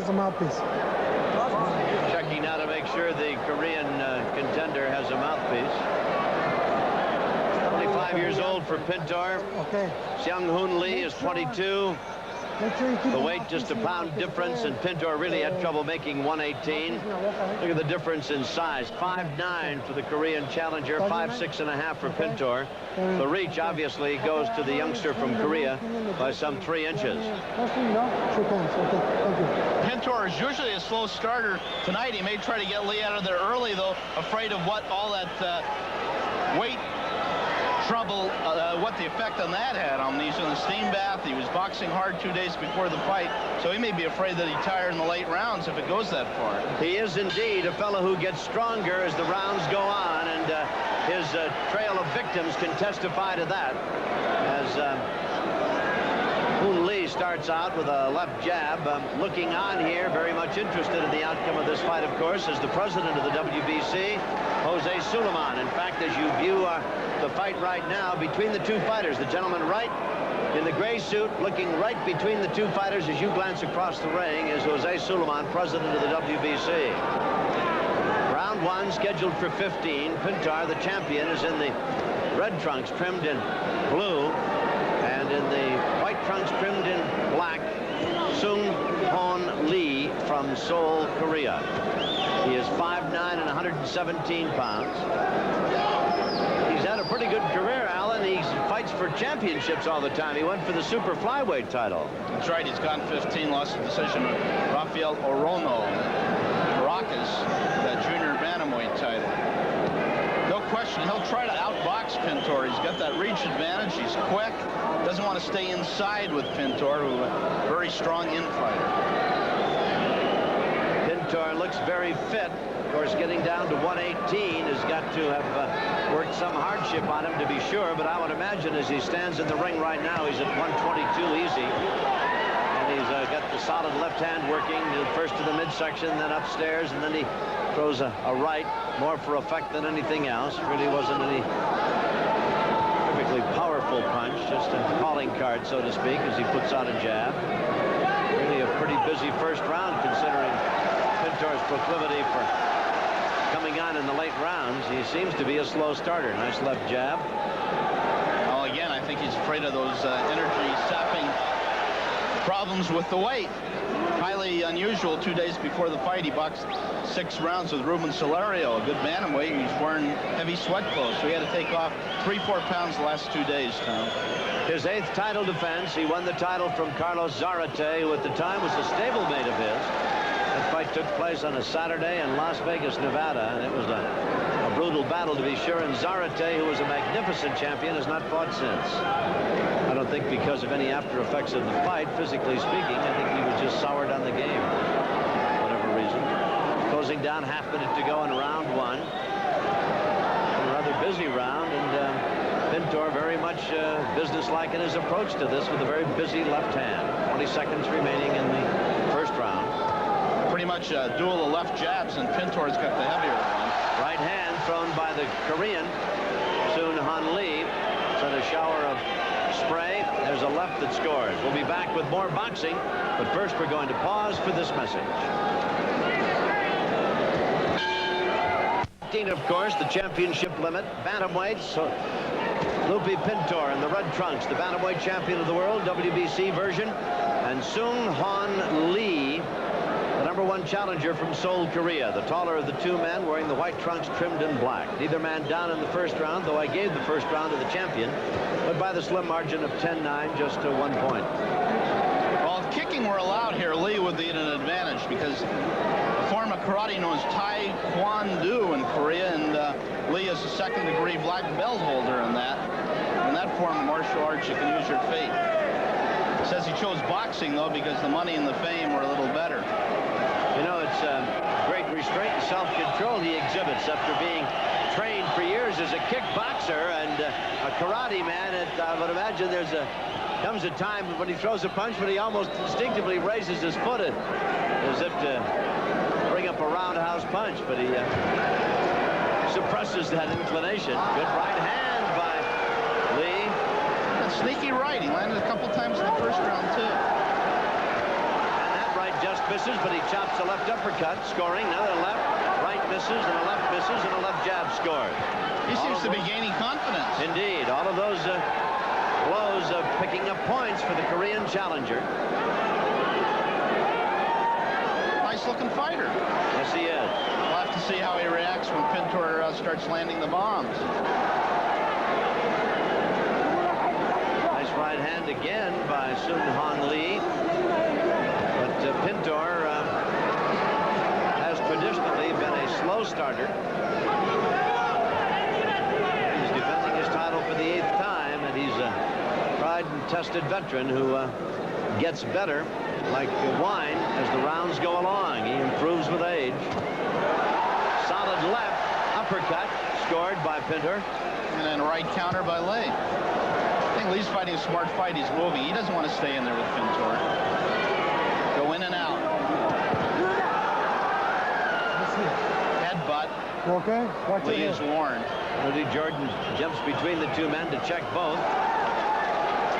has a mouthpiece. Checking now to make sure the Korean contender has a mouthpiece. 25 years old for Pintor. Okay. Seung Hoon Lee is 22. The weight just a pound difference, and Pintor really had trouble making 118. Look at the difference in size. 5'9" for the Korean challenger, 5'6.5" for Pintor. The reach obviously goes to the youngster from Korea by some 3 inches. Pintor is usually a slow starter. Tonight he may try to get Lee out of there early, though, afraid of what all that weight trouble, what the effect on that had on him. He's in the steam bath. He was boxing hard 2 days before the fight, so he may be afraid that he's tired in the late rounds if it goes that far. He is indeed a fellow who gets stronger as the rounds go on, and his trail of victims can testify to that. As Hoon Lee starts out with a left jab. Looking on here, very much interested in the outcome of this fight, of course, is the president of the WBC, Jose Sulaiman. In fact, as you view the fight right now between the two fighters, the gentleman right in the gray suit, looking right between the two fighters as you glance across the ring, is Jose Sulaiman, president of the WBC. Round 1 scheduled for 15. Pintor, the champion, is in the red trunks trimmed in blue, and in the white trunks trimmed in black, Seung Hoon Lee from Seoul, Korea. He is 5'9" and 117 pounds. He's had a pretty good career, Alan. He fights for championships all the time. He went for the super flyweight title. That's right. He's gone 15, lost the decision of Rafael Orono, Caracas, that junior bantamweight title. No question, he'll try to outbox Pintor. He's got that reach advantage. He's quick. Doesn't want to stay inside with Pintor, who's a very strong in-fighter. Pintor looks very fit. Of course, getting down to 118 has got to have worked some hardship on him, to be sure, but I would imagine as he stands in the ring right now, he's at 122 easy. And he's got the solid left hand working, first to the midsection, then upstairs, and then he throws a right, more for effect than anything else. Really wasn't any particularly powerful punch, just a calling card, so to speak, as he puts out a jab. Really a pretty busy first round, considering Pintor's proclivity for coming on in the late rounds. He seems to be a slow starter. Nice left jab. Well, again, I think he's afraid of those energy-sapping problems with the weight. Highly unusual. 2 days before the fight, he boxed 6 rounds with Ruben Solario, a good bantamweight. He's wearing heavy sweat clothes, so he had to take off 3-4 pounds the last 2 days, Tom. His 8th title defense. He won the title from Carlos Zarate, who at the time was a stablemate of his. That fight took place on a Saturday in Las Vegas, Nevada, and it was a brutal battle, to be sure. And Zarate, who was a magnificent champion, has not fought since. I don't think because of any after effects of the fight, physically speaking. I think he was just soured on the game, for whatever reason. Closing down, half-minute to go in round 1. A rather busy round, and Pintor very much businesslike in his approach to this, with a very busy left hand. 20 seconds remaining in the first round. Pretty much a duel of left jabs, and Pintor's got the heavier one. Right hand thrown by the Korean, Seung Hoon Lee. Sent a shower of spray. There's a left that scores. We'll be back with more boxing, but first we're going to pause for this message. Of course, the championship limit. Bantamweights. So Lupe Pintor in the red trunks, the bantamweight champion of the world, WBC version. And Seung Hoon Lee, the #1 challenger from Seoul, Korea. The taller of the two men, wearing the white trunks trimmed in black. Neither man down in the first round, though I gave the first round to the champion, but by the slim margin of 10-9, just 1 point. Well, if kicking were allowed here, Lee would be at an advantage, because a form of karate known as Tai Kwon Do in Korea, and Lee is a second-degree black belt holder in that. In that form of martial arts, you can use your feet. It says he chose boxing, though, because the money and the fame were a little better. You know, it's great restraint and self-control he exhibits after being trained for years as a kickboxer and a karate man. I would imagine comes a time when he throws a punch when he almost instinctively raises his foot as if to bring up a roundhouse punch, but he suppresses that inclination. Good right hand by Lee. A sneaky right. He landed a couple times in the first round, too. And that right just misses, but he chops a left uppercut, scoring. Another left, right misses, and a left misses, and a left jab scores. He seems to be gaining confidence. Indeed, all of those blows picking up points for the Korean challenger. Nice-looking fighter. Yes, he is. We'll have to see how he reacts when Pintor starts landing the bombs. Nice right hand again by Seung Hoon Lee. But Pintor has traditionally been a slow starter. He's defending his title for the 8th time, and he's a tried and tested veteran who gets better like wine as the rounds go along. He improves with age. Solid left uppercut scored by Pintor. And then right counter by Lee. I think Lee's fighting a smart fight. He's moving. He doesn't want to stay in there with Pintor. Go in and out. Headbutt. Okay. Watch Lee it. is warned. Rudy Jordan jumps between the two men to check both.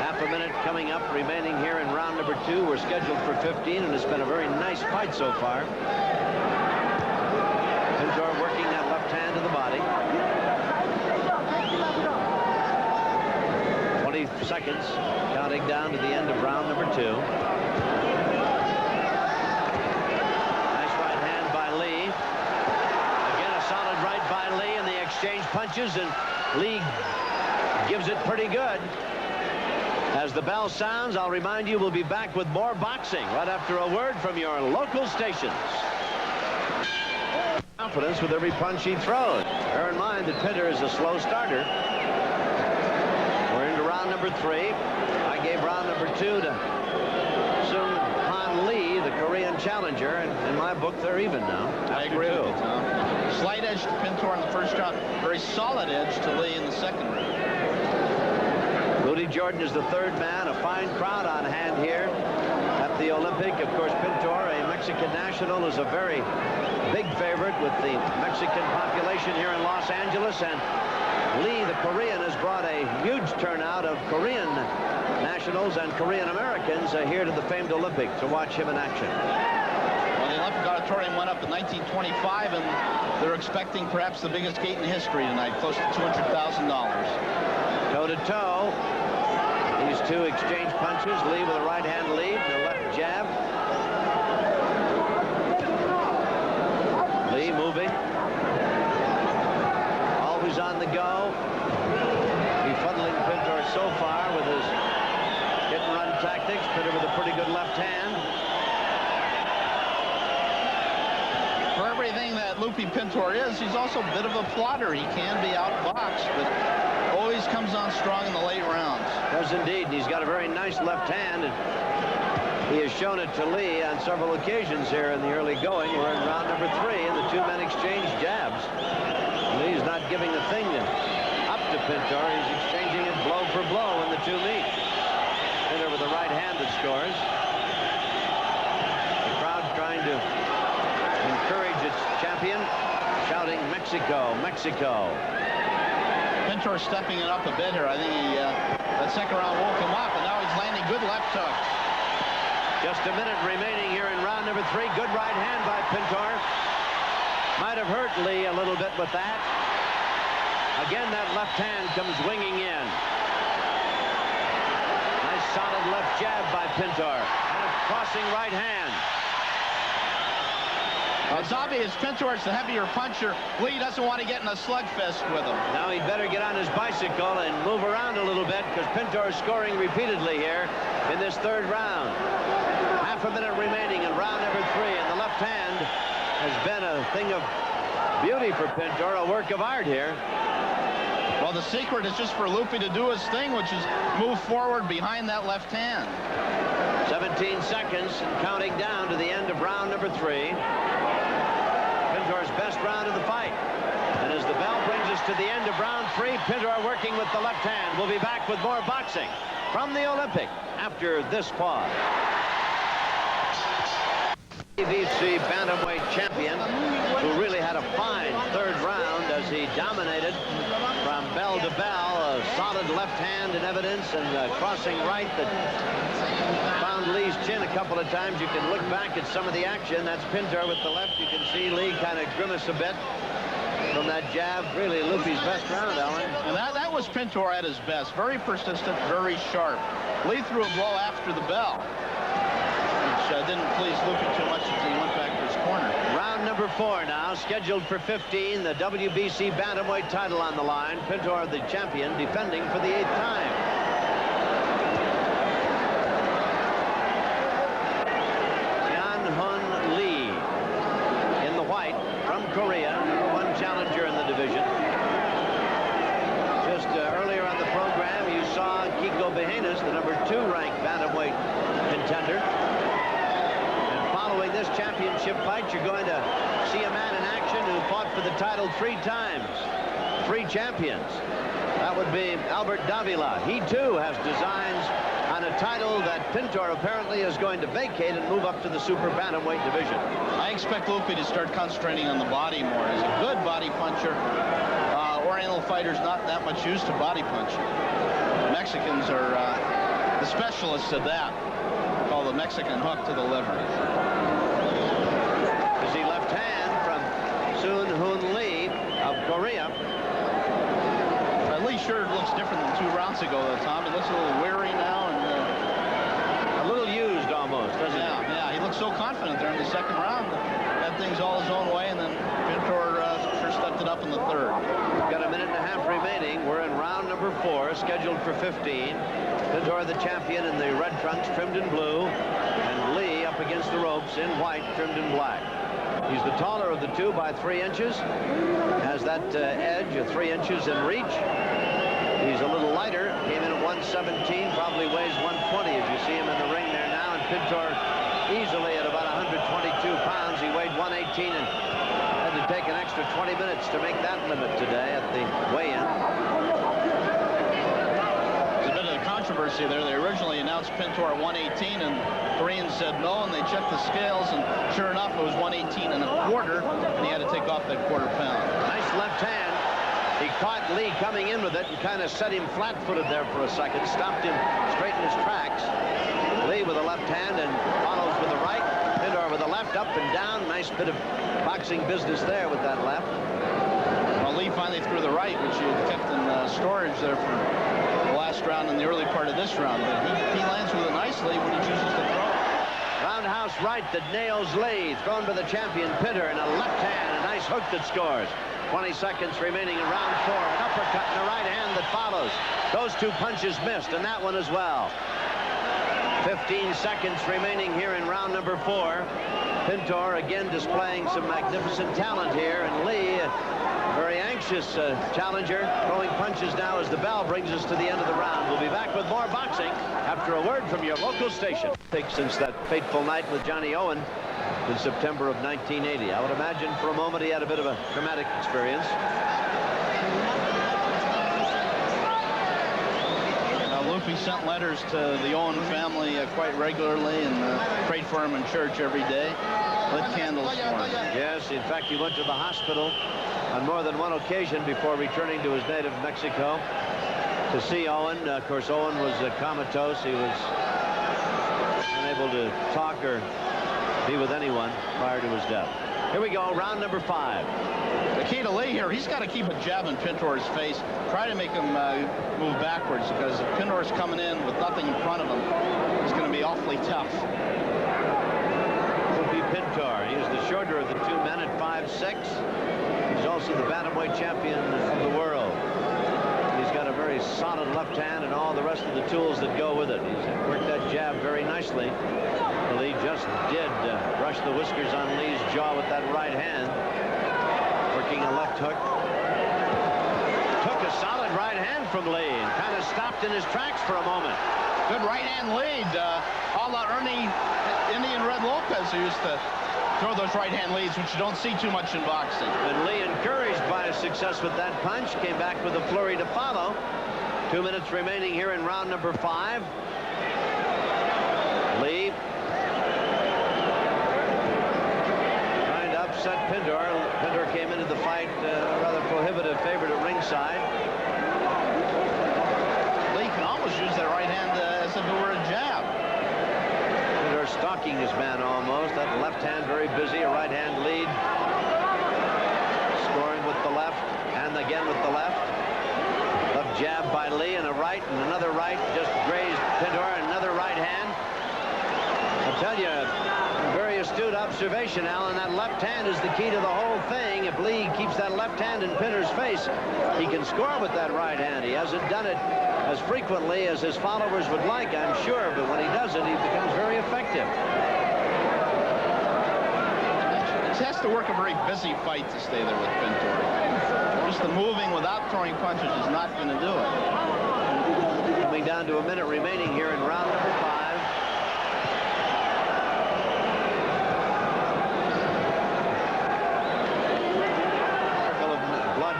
Half a minute coming up, remaining here in round number 2. We're scheduled for 15, and it's been a very nice fight so far. Pintor working that left hand to the body. 20 seconds, counting down to the end of round number 2. Nice right hand by Lee. Again, a solid right by Lee, and the exchange punches, and Lee gives it pretty good. As the bell sounds, I'll remind you we'll be back with more boxing right after a word from your local stations. Confidence with every punch he throws. Bear in mind that Pintor is a slow starter. We're into round number 3. I gave round number 2 to Seung Hoon Lee, the Korean challenger, and in my book they're even now. I agree with you, Tom. Slight edge to Pintor in the first round. Very solid edge to Lee in the second round. Rudy Jordan is the 3rd man. A fine crowd on hand here at the Olympic. Of course, Pintor, a Mexican national, is a very big favorite with the Mexican population here in Los Angeles. And Lee, the Korean, has brought a huge turnout of Korean nationals and Korean Americans here to the famed Olympic to watch him in action. Well, the Olympic Auditorium went up in 1925, and they're expecting perhaps the biggest gate in history tonight, close to $200,000. Toe-to-toe. These two exchange punches. Lee with a right hand lead, the left jab. Lee moving. Always on the go. Befuddling Pintor so far with his hit and run tactics. Pintor with a pretty good left hand. For everything that Lupe Pintor is, he's also a bit of a plotter. He can be outboxed, but always comes on strong in the late rounds. Does indeed. And he's got a very nice left hand. And he has shown it to Lee on several occasions here in the early going. We're in round number 3, and the two men exchange jabs. Lee's not giving the thing up to Pintor. He's exchanging it blow for blow when the two meet. Pintor with the right hand that scores. The crowd trying to encourage its champion, shouting, "Mexico, Mexico." Pintor stepping it up a bit here. I think that second round woke him up, and now he's landing good left hooks. Just a minute remaining here in round number 3. Good right hand by Pintor. Might have hurt Lee a little bit with that. Again, that left hand comes winging in. Nice solid left jab by Pintor. And a crossing right hand. It's obvious Pintor's the heavier puncher. Lee doesn't want to get in a slugfest with him. Now he'd better get on his bicycle and move around a little bit, because Pintor is scoring repeatedly here in this 3rd round. Half a minute remaining in round number 3, and the left hand has been a thing of beauty for Pintor, a work of art here. Well, the secret is just for Lupe to do his thing, which is move forward behind that left hand. 17 seconds and counting down to the end of round number 3. Pintor's best round of the fight. And as the bell brings us to the end of round 3, Pintor working with the left hand. We'll be back with more boxing from the Olympic after this pause. WBC bantamweight champion, who really had a fine 3rd round as he dominated from bell to bell. A solid left hand in evidence, and a crossing right that found Lee's chin a couple of times. You can look back at some of the action. That's Pintor with the left. You can see Lee kind of grimace a bit from that jab. Really Lupe's best round, Alan. And that was Pintor at his best. Very persistent, very sharp. Lee threw a blow after the bell, which didn't please Lupe too much as he went back to his corner. Round number 4 now, scheduled for 15. The WBC bantamweight title on the line. Pintor, the champion, defending for the 8th time. Seung Hoon Lee in the white from Korea, #1 challenger in the division. Just earlier on the program, you saw Kiko Bejenas, the #2 ranked bantamweight contender. And following this championship fight, you're going to see a man in action who fought for the title 3 times. 3 champions. That would be Albert Davila. He too has designs on a title that Pintor apparently is going to vacate and move up to the super bantamweight division. I expect Lupe to start concentrating on the body more. He's a good body puncher. Oriental fighters not that much used to body punching. Mexicans are the specialists at that. Called the Mexican hook to the liver. You see left hand from Seung Hoon Lee of Korea. Lee sure looks different than 2 rounds ago, though, Tom. He looks a little weary now and a little used almost, doesn't he? Yeah, he looks so confident there in the 2nd round. Had things all his own way, and then Pintor sure stepped it up in the 3rd. We've got a minute and a half remaining. We're in round number 4, scheduled for 15. Pintor, the champion, in the red trunks trimmed in blue, and Lee up against the ropes in white trimmed in black. He's the taller of the 2 by 3 inches. Has that edge of 3 inches in reach. He's a little lighter. Came in at 117. Probably weighs 120 as you see him in the ring there now. And Pintor easily at about 122 pounds. He weighed 118 and had to take an extra 20 minutes to make that limit today at the weigh-in. There's a bit of controversy there. They originally announced Pintor at 118, and Koreans said no, and they checked the scales, and sure enough, it was 118 and a quarter, and he had to take off that quarter pound. Nice left hand. He caught Lee coming in with it and kind of set him flat-footed there for a second, stopped him straight in his tracks. Lee with a left hand and follows with the right. Pintor with a left, up and down. Nice bit of boxing business there with that left. Well, Lee finally threw the right, which he had kept in storage there for the last round and the early part of this round. But he lands with it nicely when he chooses to throw. Roundhouse right that nails Lee, thrown by the champion Pintor, and a left hand, a nice hook that scores. 20 seconds remaining in round 4. An uppercut and a right hand that follows. Those 2 punches missed, and that one as well. 15 seconds remaining here in round number 4. Pintor again displaying some magnificent talent here, and Lee, a very anxious challenger, throwing punches now as the bell brings us to the end of the round. We'll be back with more boxing after a word from your local station. Since that fateful night with Johnny Owen in September of 1980. I would imagine for a moment he had a bit of a traumatic experience. Lupe sent letters to the Owen family quite regularly and prayed for him in church every day. Lit candles for him. Yes, in fact, he went to the hospital on more than one occasion before returning to his native Mexico to see Owen. Of course, Owen was comatose. He was unable to talk or be with anyone prior to his death. Here we go, round number 5. The key to Lee here, he's got to keep a jab in Pintor's face. Try to make him move backwards, because if Pintor's coming in with nothing in front of him, it's going to be awfully tough. Lupe Pintor. He is the shorter of the 2 men at 5'6". He's also the bantamweight champion of the world. He's got a very solid left hand and all the rest of the tools that go with it. He's worked that jab very nicely. Lee just did brush the whiskers on Lee's jaw with that right hand. Working a left hook. Took a solid right hand from Lee and kind of stopped in his tracks for a moment. Good right hand lead. A la Ernie Indian Red Lopez, who used to throw those right hand leads, which you don't see too much in boxing. And Lee, encouraged by his success with that punch, came back with a flurry to follow. 2 minutes remaining here in round number 5. Lee trying to upset Pintor. Pintor came into the fight a rather prohibitive favorite at ringside. Pintor breaking his man almost. That left hand very busy, a right hand lead. Scoring with the left and again with the left. Left jab by Lee and a right and another right. Just grazed Pintor and another right hand. I'll tell you, very astute observation, Alan. That left hand is the key to the whole thing. If Lee keeps that left hand in Pintor's face, he can score with that right hand. He hasn't done it as frequently as his followers would like, I'm sure, but when he does it, he becomes very effective. He has to work a very busy fight to stay there with Pintor. Just the moving without throwing punches is not going to do it. Coming down to a minute remaining here in round number 5.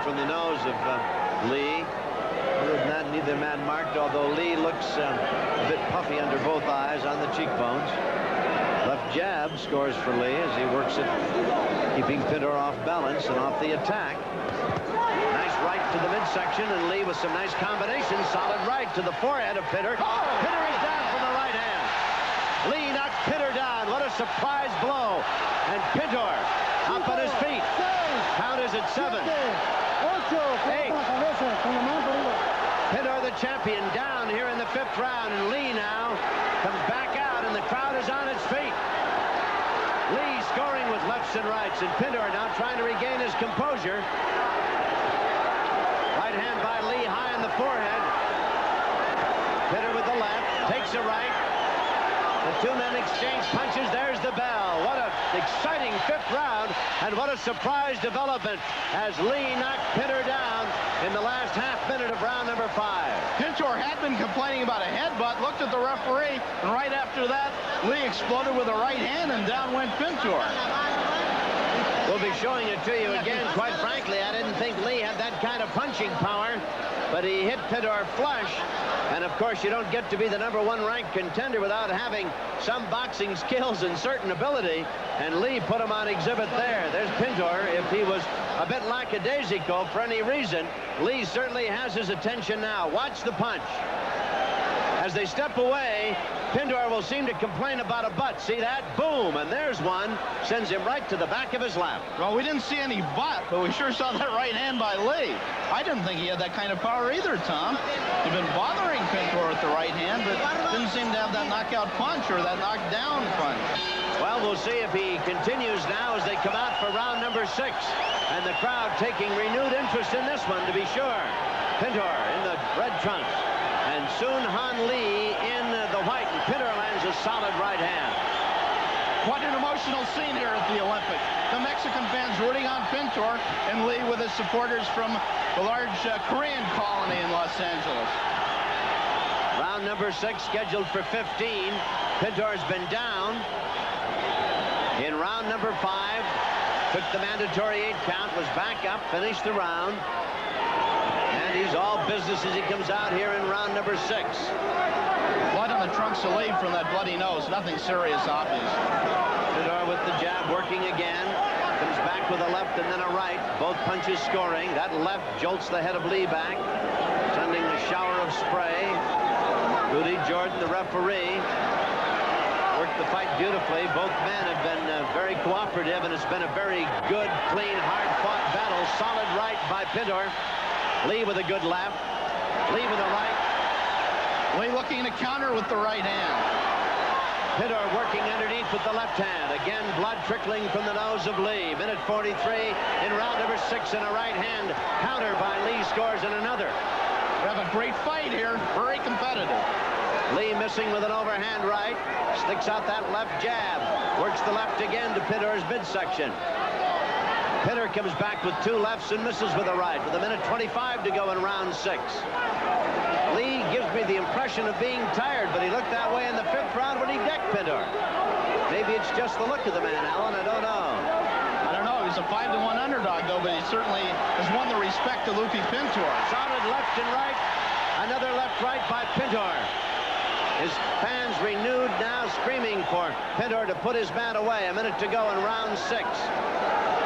From the nose of Lee. Other than that, neither man marked, although Lee looks a bit puffy under both eyes on the cheekbones. Left jab scores for Lee as he works it, keeping Pintor off balance and off the attack. Nice right to the midsection, and Lee with some nice combinations. Solid right to the forehead of Pintor. Pintor is down from the right hand. Lee knocked Pintor down. What a surprise blow. And Pintor up on his feet. Count is at 7. 8. Pintor, the champion, down here in the 5th round, and Lee now comes back out, and the crowd is on its feet. Lee scoring with lefts and rights, and Pintor now trying to regain his composure. Right hand by Lee high on the forehead. Pintor with the left, takes a right. The two men exchange punches. There's the bell. What an exciting 5th round, and what a surprise development as Lee knocked Pintor down in the last half minute of round number 5. Pintor had been complaining about a headbutt, looked at the referee, and right after that, Lee exploded with a right hand, and down went Pintor. We'll be showing it to you again. Quite frankly, I didn't think Lee had that kind of punching power, but he hit Pintor flush. And of course, you don't get to be the #1 ranked contender without having some boxing skills and certain ability. And Lee put him on exhibit there. There's Pintor. If he was a bit lackadaisical for any reason, Lee certainly has his attention now. Watch the punch. As they step away, Pintor will seem to complain about a butt. See that? Boom. And there's one. Sends him right to the back of his lap. Well, we didn't see any butt, but we sure saw that right hand by Lee. I didn't think he had that kind of power either, Tom. He'd been bothering Pintor with the right hand, but didn't seem to have that knockout punch or that knockdown punch. Well, we'll see if he continues now as they come out for round number 6. And the crowd taking renewed interest in this one, to be sure. Pintor in the red trunks. And Seung Hoon Lee in the white, and Pintor lands a solid right hand. What an emotional scene here at the Olympics. The Mexican fans rooting on Pintor, and Lee with his supporters from the large Korean colony in Los Angeles. Round number 6 scheduled for 15. Pintor's been down. In round number 5, took the mandatory 8 count, was back up, finished the round. And he's all business as he comes out here in round number 6. Blood on the trunks of Lee from that bloody nose. Nothing serious, obvious. Pintor with the jab working again. Comes back with a left and then a right. Both punches scoring. That left jolts the head of Lee back, sending a shower of spray. Rudy Jordan, the referee, worked the fight beautifully. Both men have been very cooperative, and it's been a very good, clean, hard-fought battle. Solid right by Pintor. Lee with a good left. Lee with a right. Lee looking to counter with the right hand. Pintor working underneath with the left hand. Again, blood trickling from the nose of Lee. Minute 43 in round number 6, and a right hand counter by Lee scores in another. We have a great fight here. Very competitive. Lee missing with an overhand right. Sticks out that left jab. Works the left again to Pintor's midsection. Pintor comes back with 2 lefts and misses with a right, with a minute 25 to go in round 6. Lee gives me the impression of being tired, but he looked that way in the 5th round when he decked Pintor. Maybe it's just the look of the man, Alan. I don't know. I don't know. He's a 5-1 underdog, though, but he certainly has won the respect of Lupe Pintor. Solid left and right. Another left-right by Pintor. His fans renewed now, screaming for Pintor to put his man away. A minute to go in round 6.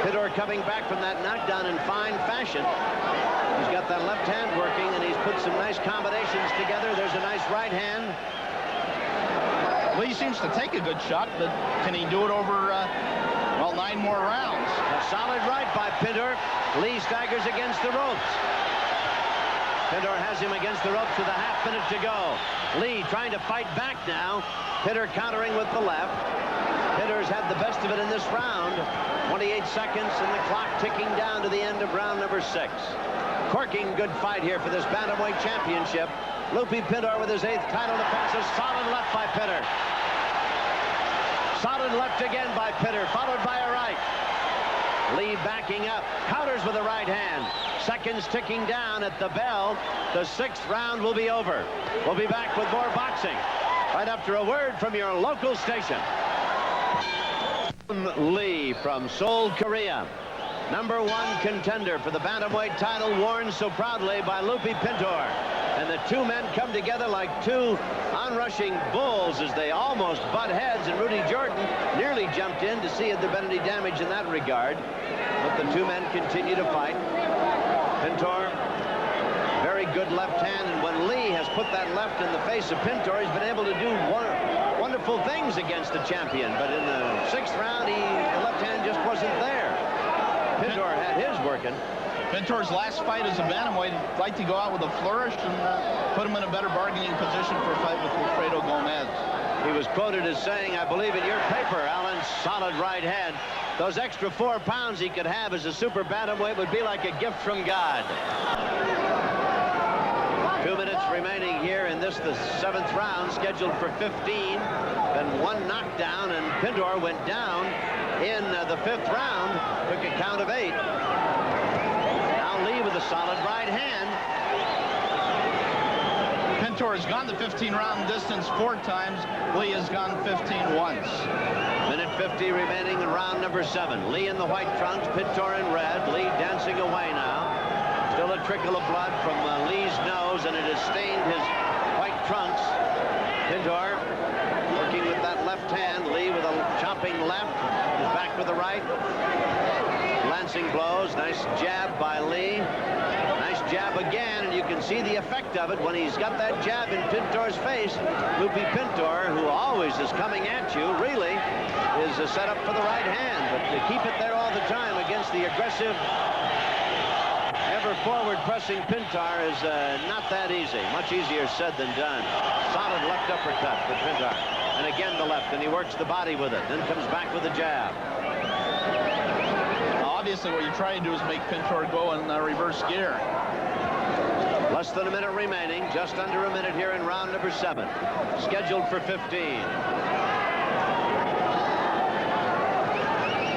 Pintor coming back from that knockdown in fine fashion. He's got that left hand working, and he's put some nice combinations together. There's a nice right hand. Lee seems to take a good shot, but can he do it over, well, 9 more rounds? A solid right by Pintor. Lee staggers against the ropes. Pintor has him against the ropes with a half-minute to go. Lee trying to fight back now. Pintor countering with the left. Pintor's had the best of it in this round. 28 seconds and the clock ticking down to the end of round number 6. Corking good fight here for this Bantamweight Championship. Lupe Pintor with his 8th title defense. A solid left by Pintor. Solid left again by Pintor, followed by a right. Lee backing up, counters with a right hand. Seconds ticking down at the bell. The 6th round will be over. We'll be back with more boxing right after a word from your local station. Lee from Seoul, Korea. #1 contender for the Bantamweight title, worn so proudly by Lupe Pintor. And the two men come together like two onrushing bulls as they almost butt heads, and Rudy Jordan nearly jumped in to see if there been any damage in that regard. But the two men continue to fight. Pintor, very good left hand, and when Lee has put that left in the face of Pintor, he's been able to do wonderful things against the champion. But in the 6th round, the left hand just wasn't there. Pintor had his working. Pintor's last fight as a bantamweight, he'd like to go out with a flourish and put him in a better bargaining position for a fight with Wilfredo Gomez. He was quoted as saying, I believe in your paper, Alan, solid right hand. Those extra 4 pounds he could have as a super bantamweight would be like a gift from God. 2 minutes remaining here in this, the 7th round, scheduled for 15. Then 1 knockdown, and Pintor went down in the 5th round, took a count of 8. Now Lee with a solid right hand. Pintor has gone the 15-round distance 4 times. Lee has gone 15 once. Minute 50 remaining in round number 7. Lee in the white trunks, Pintor in red. Lee dancing away now. Still a trickle of blood from Lee's nose, and it has stained his white trunks. Pintor working with that left hand. Lee with a chopping left. His back with the right. Lancing blows. Nice jab by Lee. Nice jab again, and you can see the effect of it when he's got that jab in Pintor's face. Lupe Pintor, who always is coming at you, really is set up for the right hand. But to keep it there all the time against the aggressive, forward pressing Pintor is not that easy. Much easier said than done. Solid left uppercut for Pintor. And again the left, and he works the body with it. Then comes back with a jab. Obviously what you're trying to do is make Pintor go in reverse gear. Less than a minute remaining. Just under a minute here in round number 7. Scheduled for 15.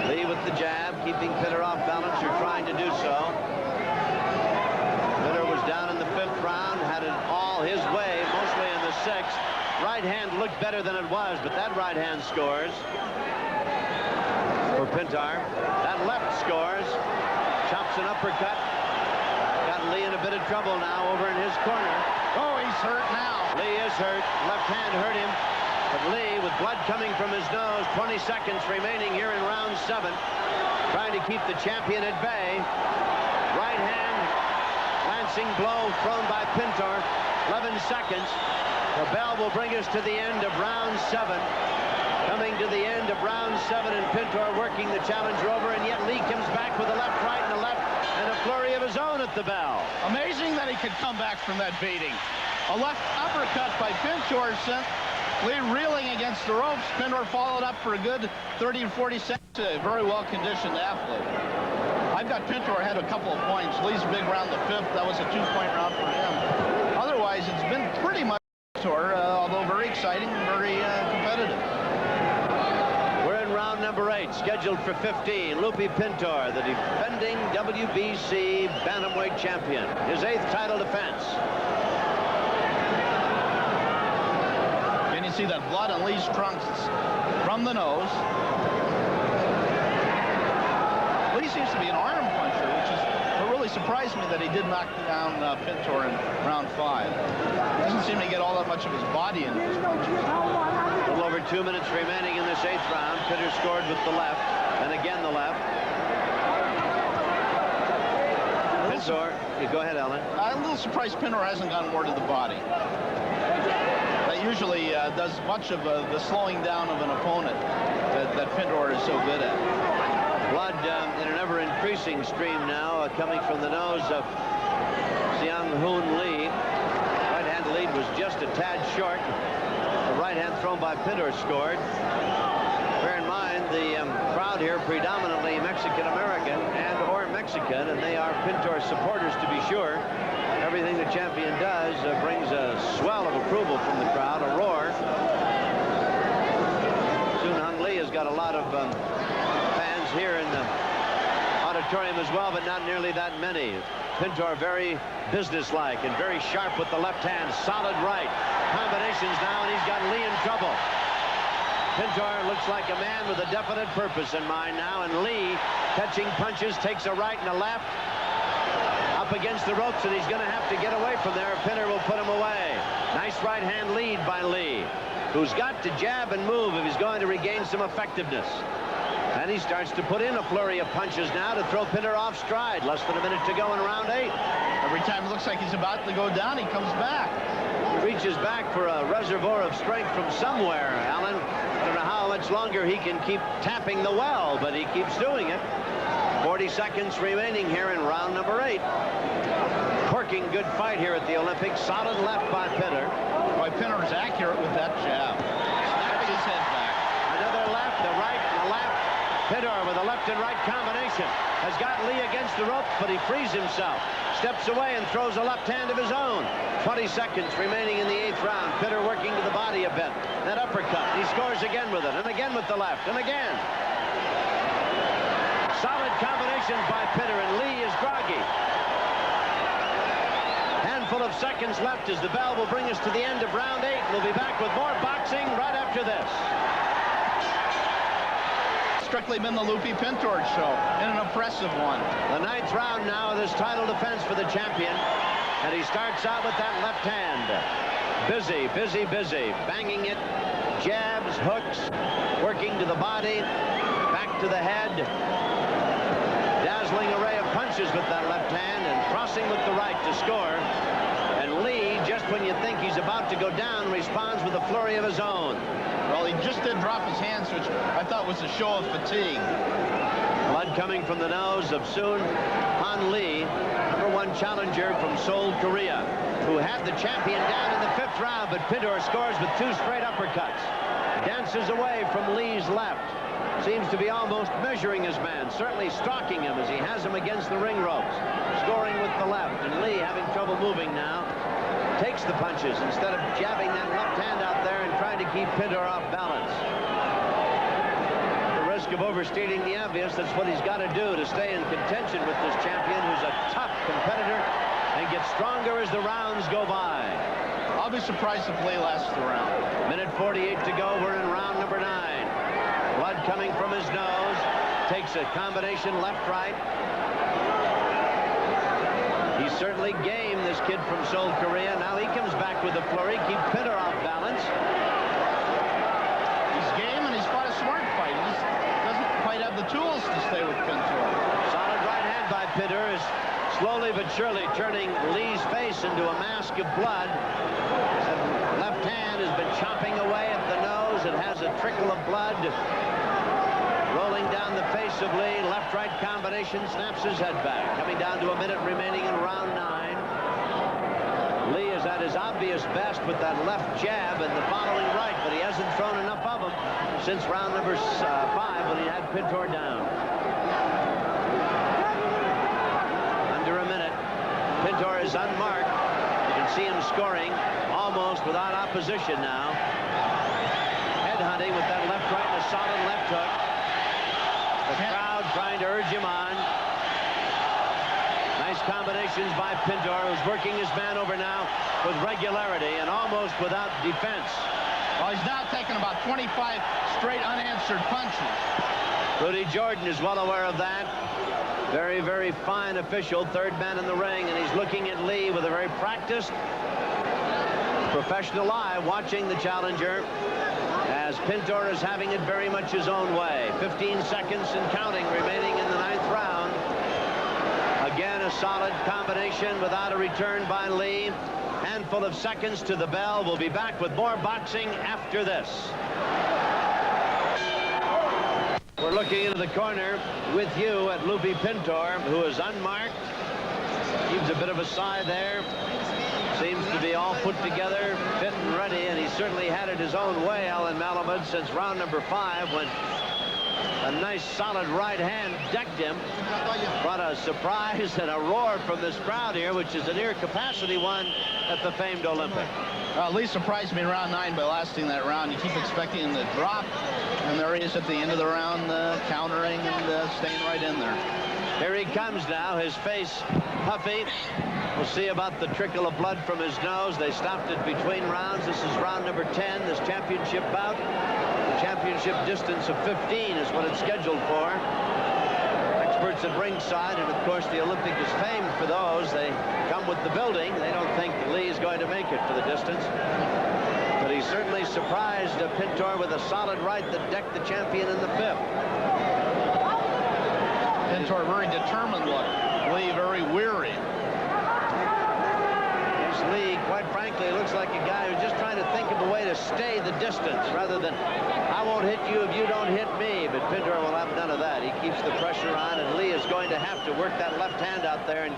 Lee with the jab, keeping Pintor off balance, or trying to do so. Down in the 5th round, had it all his way, mostly in the 6th. Right hand looked better than it was, but that right hand scores for Pintor. That left scores. Chops an uppercut. Got Lee in a bit of trouble now over in his corner. Oh, he's hurt now. Lee is hurt. Left hand hurt him. But Lee, with blood coming from his nose, 20 seconds remaining here in round 7, trying to keep the champion at bay. Right hand. Lancing blow thrown by Pintor. 11 seconds. The bell will bring us to the end of round 7. Coming to the end of round 7, and Pintor working the challenger over, and yet Lee comes back with a left, right, and a left, and a flurry of his own at the bell. Amazing that he could come back from that beating. A left uppercut by Pintor sent Lee reeling against the ropes. Pintor followed up for a good 30 to 40 seconds. A very well-conditioned athlete. I've got Pintor ahead a couple of points. Lee's big round, the 5th. That was a 2-point round for him. Otherwise, it's been pretty much Pintor, although very exciting and very competitive. We're in round number 8, scheduled for 15. Lupe Pintor, the defending WBC Bantamweight champion. His 8th title defense. Can you see that blood on Lee's trunks from the nose? Lee seems to be an arm puncher, which is what really surprised me, that he did knock down Pintor in round 5. Doesn't seem to get all that much of his body into his punches. A little over 2 minutes remaining in this 8th round. Pintor scored with the left, and again the left. Pintor, go ahead, Ellen. I'm a little surprised Pintor hasn't gone more to the body. that usually does much of the slowing down of an opponent that Pintor is so good at. Blood in an ever-increasing stream now coming from the nose of Seung Hoon Lee. Right-hand lead was just a tad short. The right hand thrown by Pintor scored. Bear in mind, the crowd here predominantly Mexican-American and/or Mexican, and they are Pintor supporters to be sure. Everything the champion does brings a swell of approval from the crowd, a roar. Seung Hoon Lee has got a lot of fans here in the auditorium as well, but not nearly that many. Pintor very businesslike and very sharp with the left hand, solid right. Combinations now, and he's got Lee in trouble. Pintor looks like a man with a definite purpose in mind now, and Lee, catching punches, takes a right and a left. Up against the ropes, and he's going to have to get away from there. Pintor will put him away. Nice right hand lead by Lee, who's got to jab and move if he's going to regain some effectiveness. And he starts to put in a flurry of punches now to throw Pintor off stride. Less than a minute to go in round 8. Every time it looks like he's about to go down, he comes back. He reaches back for a reservoir of strength from somewhere, Alan. I don't know how much longer he can keep tapping the well, but he keeps doing it. 40 seconds remaining here in round number 8. Corking good fight here at the Olympics. Solid left by Pintor. Boy, Pintor's accurate with that jab. Snaps his head back. Another left, a right, and a left. Pintor with a left and right combination has got Lee against the ropes, but he frees himself. Steps away and throws a left hand of his own. 20 seconds remaining in the 8th round. Pintor working to the body a bit. That uppercut. He scores again with it, and again with the left, and again. Solid combinations by Pintor, and Lee is groggy. Handful of seconds left as the bell will bring us to the end of round 8. We'll be back with more boxing right after this. Strictly been the Lupe Pintor show, and an impressive one. The 9th round now of this title defense for the champion, and he starts out with that left hand. Busy, busy, busy, banging it, jabs, hooks, working to the body, back to the head. Dazzling array of punches with that left hand, and crossing with the right to score. And Lee, just when you think he's about to go down, responds with a flurry of his own. Well, he just did drop his hands, which I thought was a show of fatigue. Blood coming from the nose of Seung Hoon Lee, #1 challenger from Seoul, Korea, who had the champion down in the 5th round, but Pintor scores with 2 straight uppercuts. Dances away from Lee's left. Seems to be almost measuring his man, certainly stalking him as he has him against the ring ropes. Scoring with the left, and Lee having trouble moving now. Takes the punches instead of jabbing that left hand out there and trying to keep Pintor off balance. The risk of overstating the obvious, that's what he's got to do to stay in contention with this champion, who's a tough competitor and gets stronger as the rounds go by. I'll be surprised if Lee lasts the round. Minute 48 to go. We're in round number 9. Blood coming from his nose. Takes a combination left-right. He's certainly game, this kid from Seoul, Korea. Now he comes back with a flurry, keep Pintor off balance. He's game, and he's fought a smart fight. He just doesn't quite have the tools to stay with Pintor. Solid right hand by Pintor is slowly but surely turning Lee's face into a mask of blood. That left hand has been chopping away at the nose. It has a trickle of blood rolling down the face of Lee. Left-right combination, snaps his head back. Coming down to a minute remaining in round 9. Lee is at his obvious best with that left jab and the following right, but he hasn't thrown enough of them since round number 5 when he had Pintor down. Under a minute. Pintor is unmarked. You can see him scoring almost without opposition now. Headhunting with that left right and a solid left hook. The crowd trying to urge him on. Nice combinations by Pintor, who's working his man over now with regularity and almost without defense. Well, he's now taken about 25 straight unanswered punches. Rudy Jordan is well aware of that. Very, very fine official, 3rd man in the ring, and he's looking at Lee with a very practiced, professional eye, watching the challenger as Pintor is having it very much his own way. 15 seconds and counting remaining in the 9th round. Again, a solid combination without a return by Lee. handful of seconds to the bell. We'll be back with more boxing after this. We're looking into the corner with you at Lupe Pintor, who is unmarked. Gives a bit of a sigh there. Seems to be all put together, fit and ready, and he certainly had it his own way, Alan Malamud, since round number 5, when a nice solid right hand decked him. Brought a surprise and a roar from this crowd here, which is a near capacity one at the famed Olympic. Lee surprised me in round 9 by lasting that round. You keep expecting him to drop, and there he is at the end of the round, countering and staying right in there. Here he comes now, his face puffy. We'll see about the trickle of blood from his nose. They stopped it between rounds. This is round number 10, this championship bout. The championship distance of 15 is what it's scheduled for. Experts at ringside, and of course the Olympic is famed for those. They come with the building. They don't think Lee is going to make it for the distance. But he certainly surprised Pintor with a solid right that decked the champion in the 5th. Pintor, very determined look. Lee very weary. Lee, quite frankly, looks like a guy who's just trying to think of a way to stay the distance rather than, I won't hit you if you don't hit me. But Pintor will have none of that. He keeps the pressure on, and Lee is going to have to work that left hand out there and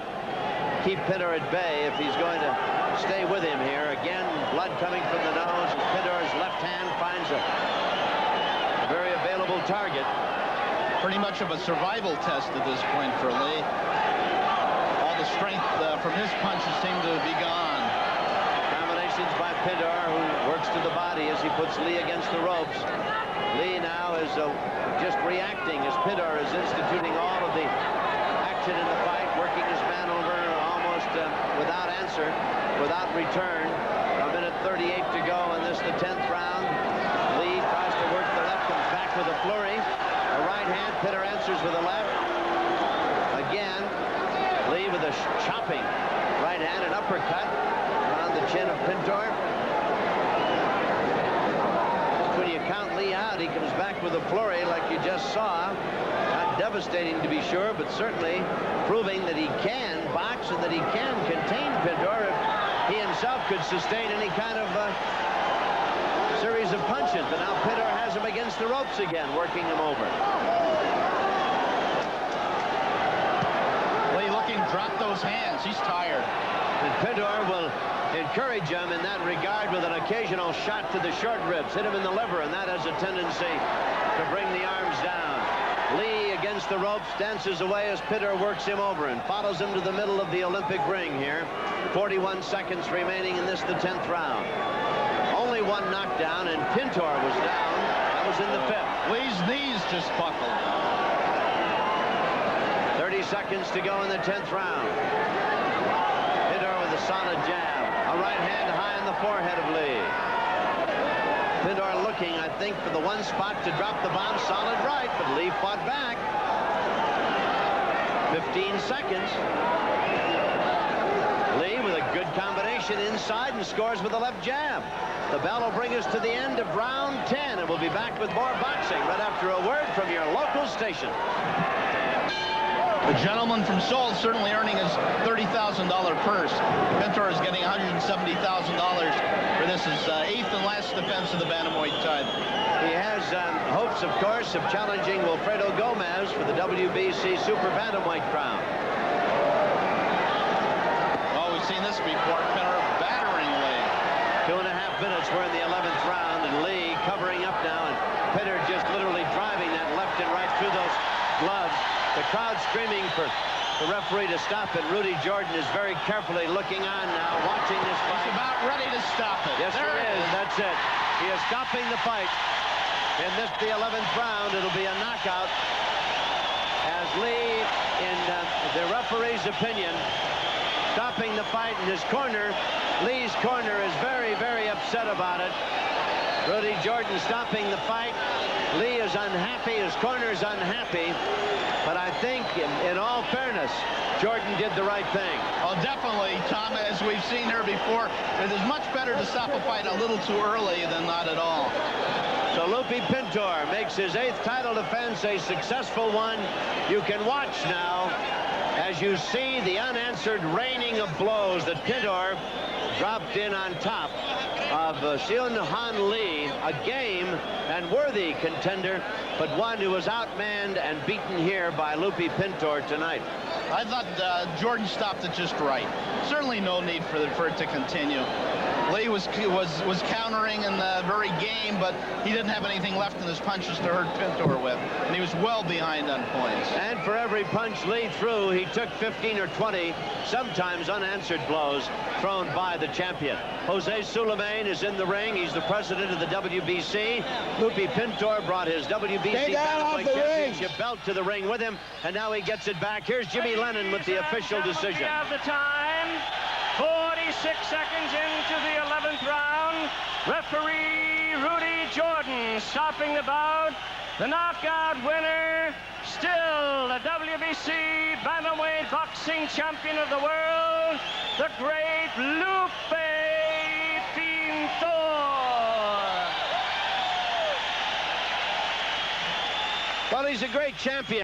keep Pintor at bay if he's going to stay with him here. Again, blood coming from the nose, and Pintor's left hand finds a very available target. Pretty much of a survival test at this point for Lee. All the strength from his punches seem to be gone. Combinations by Pintor, who works to the body as he puts Lee against the ropes. Lee now is just reacting as Pintor is instituting all of the action in the fight, working his man over almost without answer, without return. A minute 38 to go in this, the 10th round. Lee tries to work the left, comes back with a flurry. A right hand, Pintor answers with a left. Again, Lee with a chopping right hand, an uppercut on the chin of Pintor. When you count Lee out, he comes back with a flurry like you just saw. Not devastating to be sure, but certainly proving that he can box and that he can contain Pintor if he himself could sustain any kind of series of punches. But now Pintor has him against the ropes again, working him over. Lee looking, drop those hands. He's tired. And Pintor will encourage him in that regard with an occasional shot to the short ribs. Hit him in the liver, and that has a tendency to bring the arms down. Lee against the ropes, dances away as Pintor works him over and follows him to the middle of the Olympic ring here. 41 seconds remaining in this, the 10th round. Only one knockdown, and Pintor was down. That was in the 5th. Lee's knees just buckled. 30 seconds to go in the 10th round. Pintor with a solid jab. A right hand high on the forehead of Lee. Pintor looking, I think, for the one spot to drop the bomb. Solid right, but Lee fought back. 15 seconds. Lee with a good combination inside and scores with a left jab. The bell will bring us to the end of round 10, and we'll be back with more boxing right after a word from your local station. The gentleman from Seoul certainly earning his $30,000 purse. Pintor is getting $170,000 for this is 8th and last defense of the bantamweight title. He has hopes, of course, of challenging Wilfredo Gomez for the WBC Super Bantamweight crown. Oh, we've seen this before. Pintor battering Lee. 2.5 minutes. We're in the 11th round, and Lee covering up now, and Pintor just literally driving that left and right through those gloves. The crowd screaming for the referee to stop it. Rudy Jordan is very carefully looking on now, watching this fight. He's about ready to stop it. Yes, there he is. That's it. He is stopping the fight. In this, the 11th round, it'll be a knockout. As Lee, in the referee's opinion, stopping the fight in his corner. Lee's corner is very, very upset about it. Rudy Jordan stopping the fight. Lee is unhappy. His corner is unhappy. But I think, in all fairness, Jordan did the right thing. Oh, definitely, Tom. As we've seen here before, it is much better to stop a fight a little too early than not at all. So Lupe Pintor makes his 8th title defense a successful one. You can watch now as you see the unanswered raining of blows that Pintor dropped in on top of Seung Hoon Lee, a game and worthy contender, but one who was outmanned and beaten here by Lupe Pintor tonight. I thought Jordan stopped it just right. Certainly no need for it to continue. Lee was countering in the very game, but he didn't have anything left in his punches to hurt Pintor with, and he was well behind on points. And for every punch Lee threw, he took 15 or 20, sometimes unanswered blows thrown by the champion. Jose Sulaiman is in the ring. He's the president of the WBC. Lupe Pintor brought his WBC Bantamweight Championship belt to the ring with him, and now he gets it back. Here's Jimmy Lennon with the official decision. Of the time, 46 seconds into the 11th round. Referee Rudy Jordan stopping the bout. The knockout winner, still the WBC Bantamweight boxing champion of the world, the great Lupe Pintor. Well, he's a great champion.